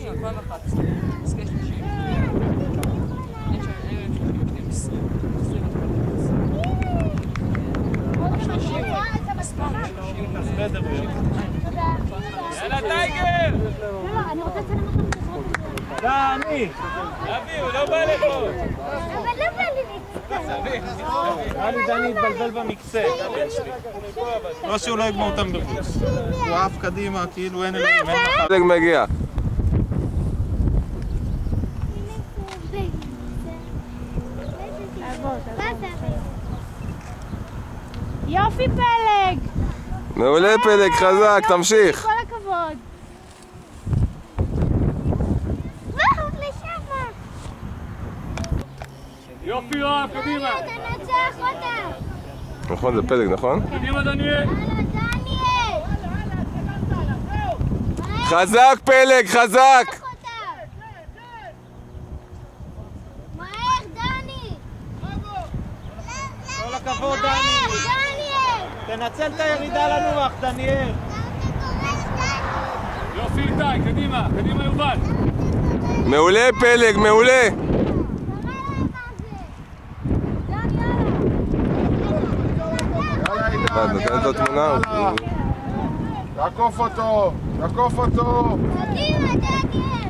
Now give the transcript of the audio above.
30, 2011, משחקי שלישי. אין שם 20. השלישי הוא מספר, יאללה טייגר! לא, אני רוצה לצלם אותם בסרט. דני! אבי, הוא לא בא לפה! אבל לא בא לי להצטלם. דני התבלבל במקצה. לא שהוא לא יגמור אותם בחוץ. הוא עף קדימה, כאילו אין אלוהים, אין מחר. פלג מגיע. יופי פלג! מעולה פלג, חזק, תמשיך. כל הכבוד. יופי יואב, קדימה! תנצח אותה! נכון, זה פלג, נכון? קדימה דניאל! דניאל! חזק פלג, חזק! מהר דני! כל הכבוד דני! דניאל! תנצל את הירידה לנוח, דניאל! יופי איתי, קדימה! קדימה יובל! מעולה פלג, מעולה! נותן את התמונה? תעקוף אותו! תעקוף אותו! קדימה דניאל!